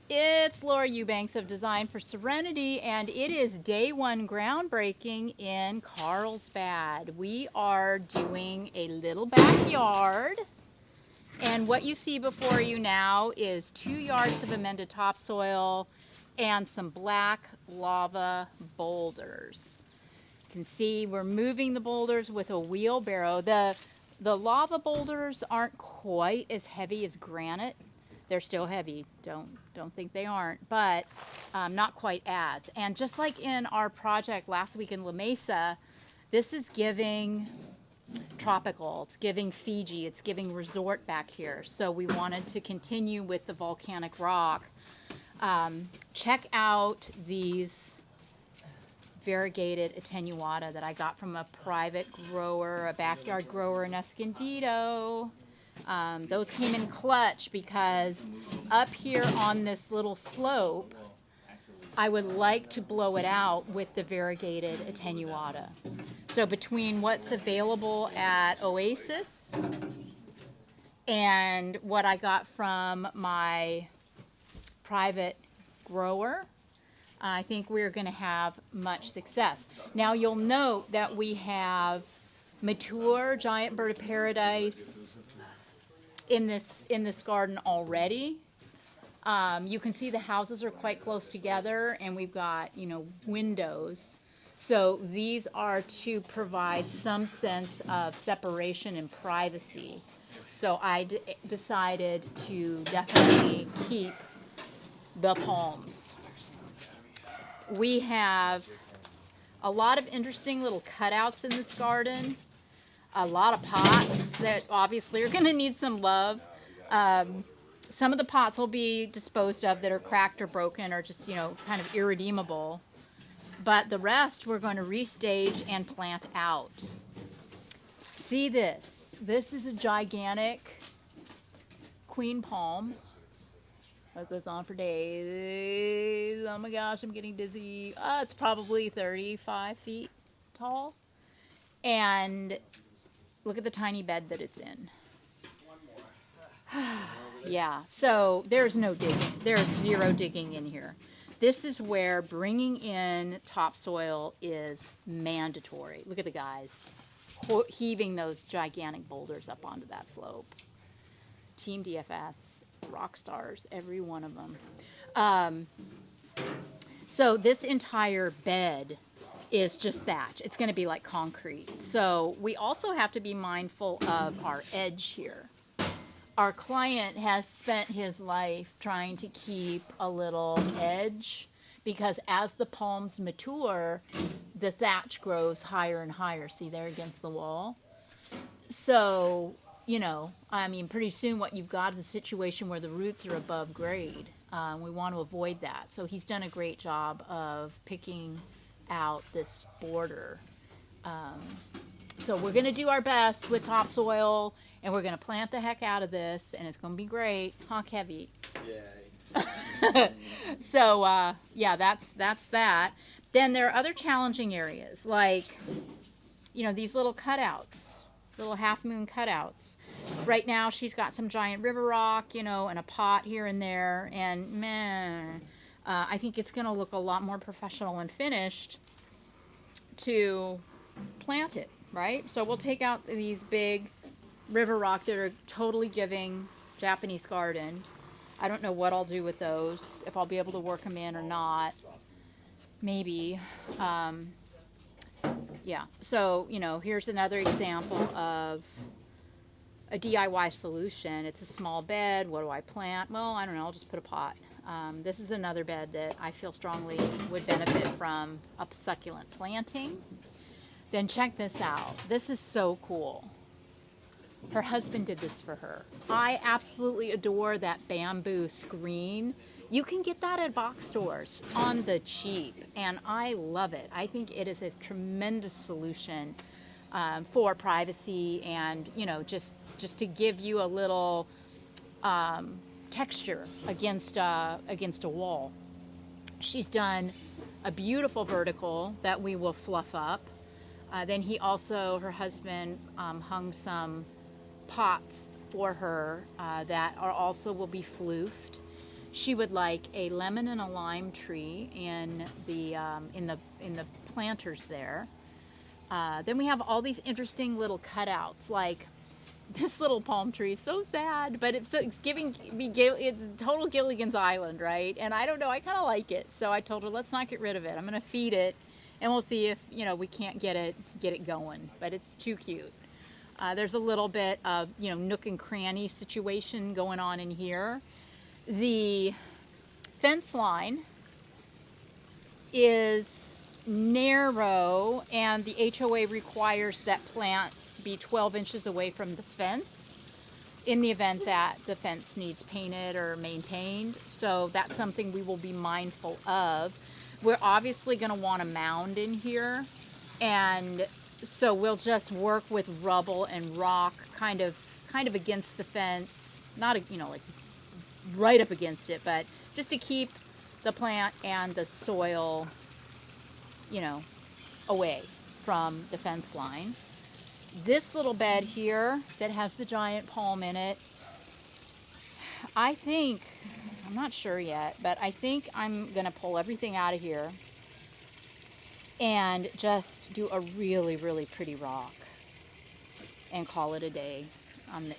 It's Laura Eubanks of Design for Serenity, and it is day one groundbreaking in Carlsbad. We are doing a little backyard, and what you see before you now is 2 yards of amended topsoil and some black lava boulders. You can see we're moving the boulders with a wheelbarrow. The lava boulders aren't quite as heavy as granite. They're still heavy. Don't think they aren't, but not quite as. And just like in our project last week in La Mesa, this is giving tropical. It's giving Fiji. It's giving resort back here. So we wanted to continue with the volcanic rock. Check out these variegated attenuata that I got from a private grower, a backyard grower in Escondido. Those came in clutch because up here on this little slope, I would like to blow it out with the variegated attenuata. So between what's available at Oasis and what I got from my private grower, I think we're going to have much success. Now you'll note that we have mature giant bird of paradise in this garden already. You can see the houses are quite close together, and we've got, windows. So these are to provide some sense of separation and privacy. So I decided to definitely keep the palms. We have a lot of interesting little cutouts in this garden. A lot of pots that obviously are going to need some love. Some of the pots will be disposed of that are cracked or broken or just, kind of irredeemable. But the rest we're going to restage and plant out. See this. This is a gigantic queen palm. That goes on for days. Oh my gosh, I'm getting dizzy. It's probably 35 feet tall. And look at the tiny bed that it's in. Yeah, so there's no digging. There's zero digging in here. This is where bringing in topsoil is mandatory. Look at the guys heaving those gigantic boulders up onto that slope. Team DFS, rock stars, every one of them. So this entire bed is just thatch. It's going to be like concrete. So we also have to be mindful of our edge here. Our client has spent his life trying to keep a little edge because as the palms mature, the thatch grows higher and higher. See there against the wall? So, pretty soon what you've got is a situation where the roots are above grade. We want to avoid that. So he's done a great job of picking out this border. So we're going to do our best with topsoil, and we're going to plant the heck out of this, and it's going to be great. Huh, Kevy? Yay. So, that's that. Then there are other challenging areas, like, these little cutouts, little half-moon cutouts. Right now, she's got some giant river rock, and a pot here and there, and I think it's going to look a lot more professional and finished to plant it, right? So we'll take out these big river rock that are totally giving Japanese garden. I don't know what I'll do with those, if I'll be able to work them in or not. Maybe. So, here's another example of a DIY solution. It's a small bed. What do I plant? Well, I don't know. I'll just put a pot. This is another bed that I feel strongly would benefit from a succulent planting. Then check this out. This is so cool. Her husband did this for her. I absolutely adore that bamboo screen. You can get that at box stores on the cheap, and I love it. I think it is a tremendous solution for privacy and, just to give you a little texture against a wall. She's done a beautiful vertical that we will fluff up. Then her husband hung some pots for her that will be floofed. She would like a lemon and a lime tree in the planters there. Then we have all these interesting little cutouts, like this little palm tree is so sad, but it's giving me, it's total Gilligan's Island, right? And I don't know, I kind of like it. So I told her, let's not get rid of it. I'm going to feed it and we'll see if, we can't get it going, but it's too cute. There's a little bit of, nook and cranny situation going on in here. The fence line is narrow and the HOA requires that plants be 12 inches away from the fence in the event that the fence needs painted or maintained. So that's something we will be mindful of. We're obviously going to want a mound in here, and so we'll just work with rubble and rock kind of against the fence, not like right up against it, but just to keep the plant and the soil away from the fence line. This little bed here that has the giant palm in it, I'm not sure yet, but I think I'm gonna pull everything out of here and just do a really, really pretty rock and call it a day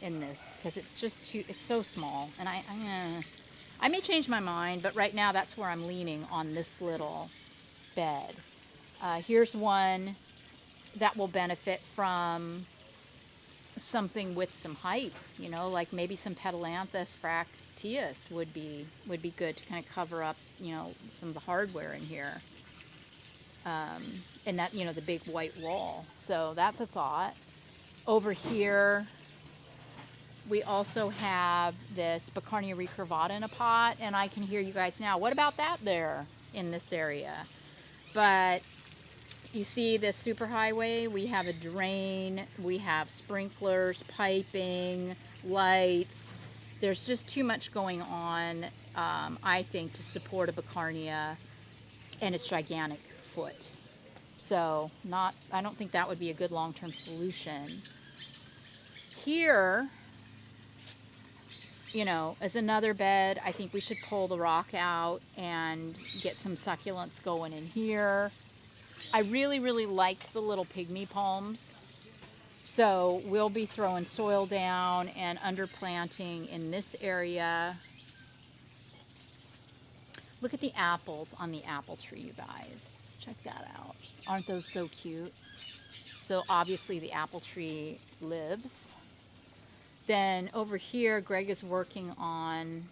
in this, because it's just it's so small, and I may change my mind, but right now that's where I'm leaning on this little bed. Here's one that will benefit from something with some height, like maybe some Petalanthus fractius would be good to kind of cover up, some of the hardware in here. And that, the big white wall. So that's a thought. Over here, we also have this Baccarnia recurvata in a pot, and I can hear you guys now. What about that there in this area? But you see this superhighway, we have a drain, we have sprinklers, piping, lights. There's just too much going on, I think, to support a Baccarnia and its gigantic foot. So I don't think that would be a good long-term solution. Here, as another bed, I think we should pull the rock out and get some succulents going in here. I really, really liked the little pygmy palms. So we'll be throwing soil down and underplanting in this area. Look at the apples on the apple tree, you guys. Check that out. Aren't those so cute? So obviously the apple tree lives. Then over here, Greg is working on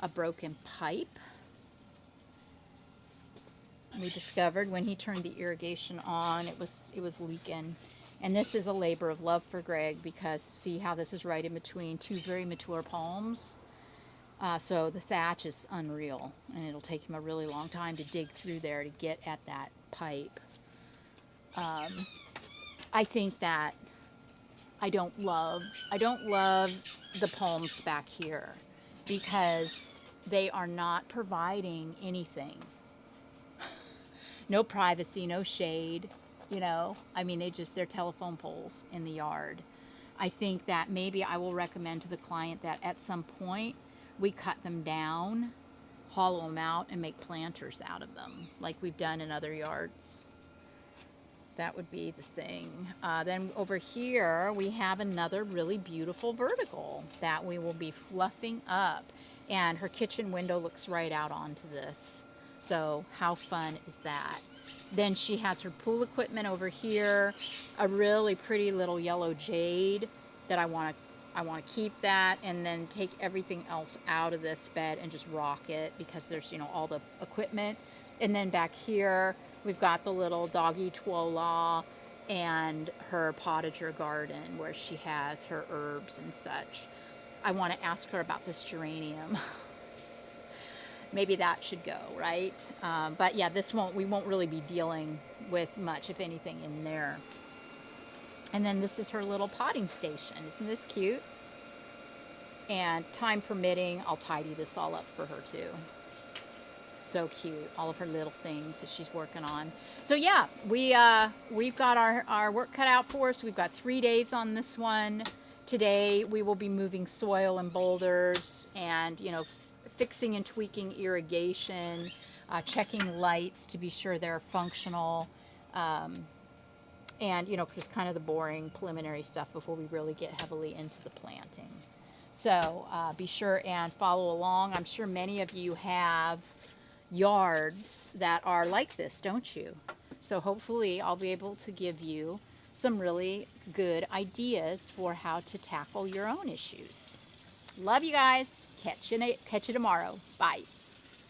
a broken pipe. We discovered when he turned the irrigation on, it was leaking. And this is a labor of love for Greg, because see how this is right in between two very mature palms? So the thatch is unreal, and it'll take him a really long time to dig through there to get at that pipe. I think that I don't love the palms back here, because they are not providing anything. No privacy, no shade, they're telephone poles in the yard. I think that maybe I will recommend to the client that at some point we cut them down, hollow them out, and make planters out of them, like we've done in other yards. That would be the thing. Then over here, we have another really beautiful vertical that we will be fluffing up. And her kitchen window looks right out onto this. So how fun is that? Then she has her pool equipment over here, a really pretty little yellow jade that I want to keep that, and then take everything else out of this bed and just rock it, because there's, all the equipment. And then back here, we've got the little doggy tuola and her potager garden where she has her herbs and such. I want to ask her about this geranium. Maybe that should go, right? But yeah, we won't really be dealing with much, if anything, in there. And then this is her little potting station. Isn't this cute? And time permitting, I'll tidy this all up for her too. So cute, all of her little things that she's working on. So yeah, we've got our work cut out for us. We've got 3 days on this one. Today we will be moving soil and boulders and fixing and tweaking irrigation, checking lights to be sure they're functional, and just kind of the boring preliminary stuff before we really get heavily into the planting. So be sure and follow along. I'm sure many of you have yards that are like this, don't you? So hopefully I'll be able to give you some really good ideas for how to tackle your own issues. Love you guys. Catch you tomorrow. Bye.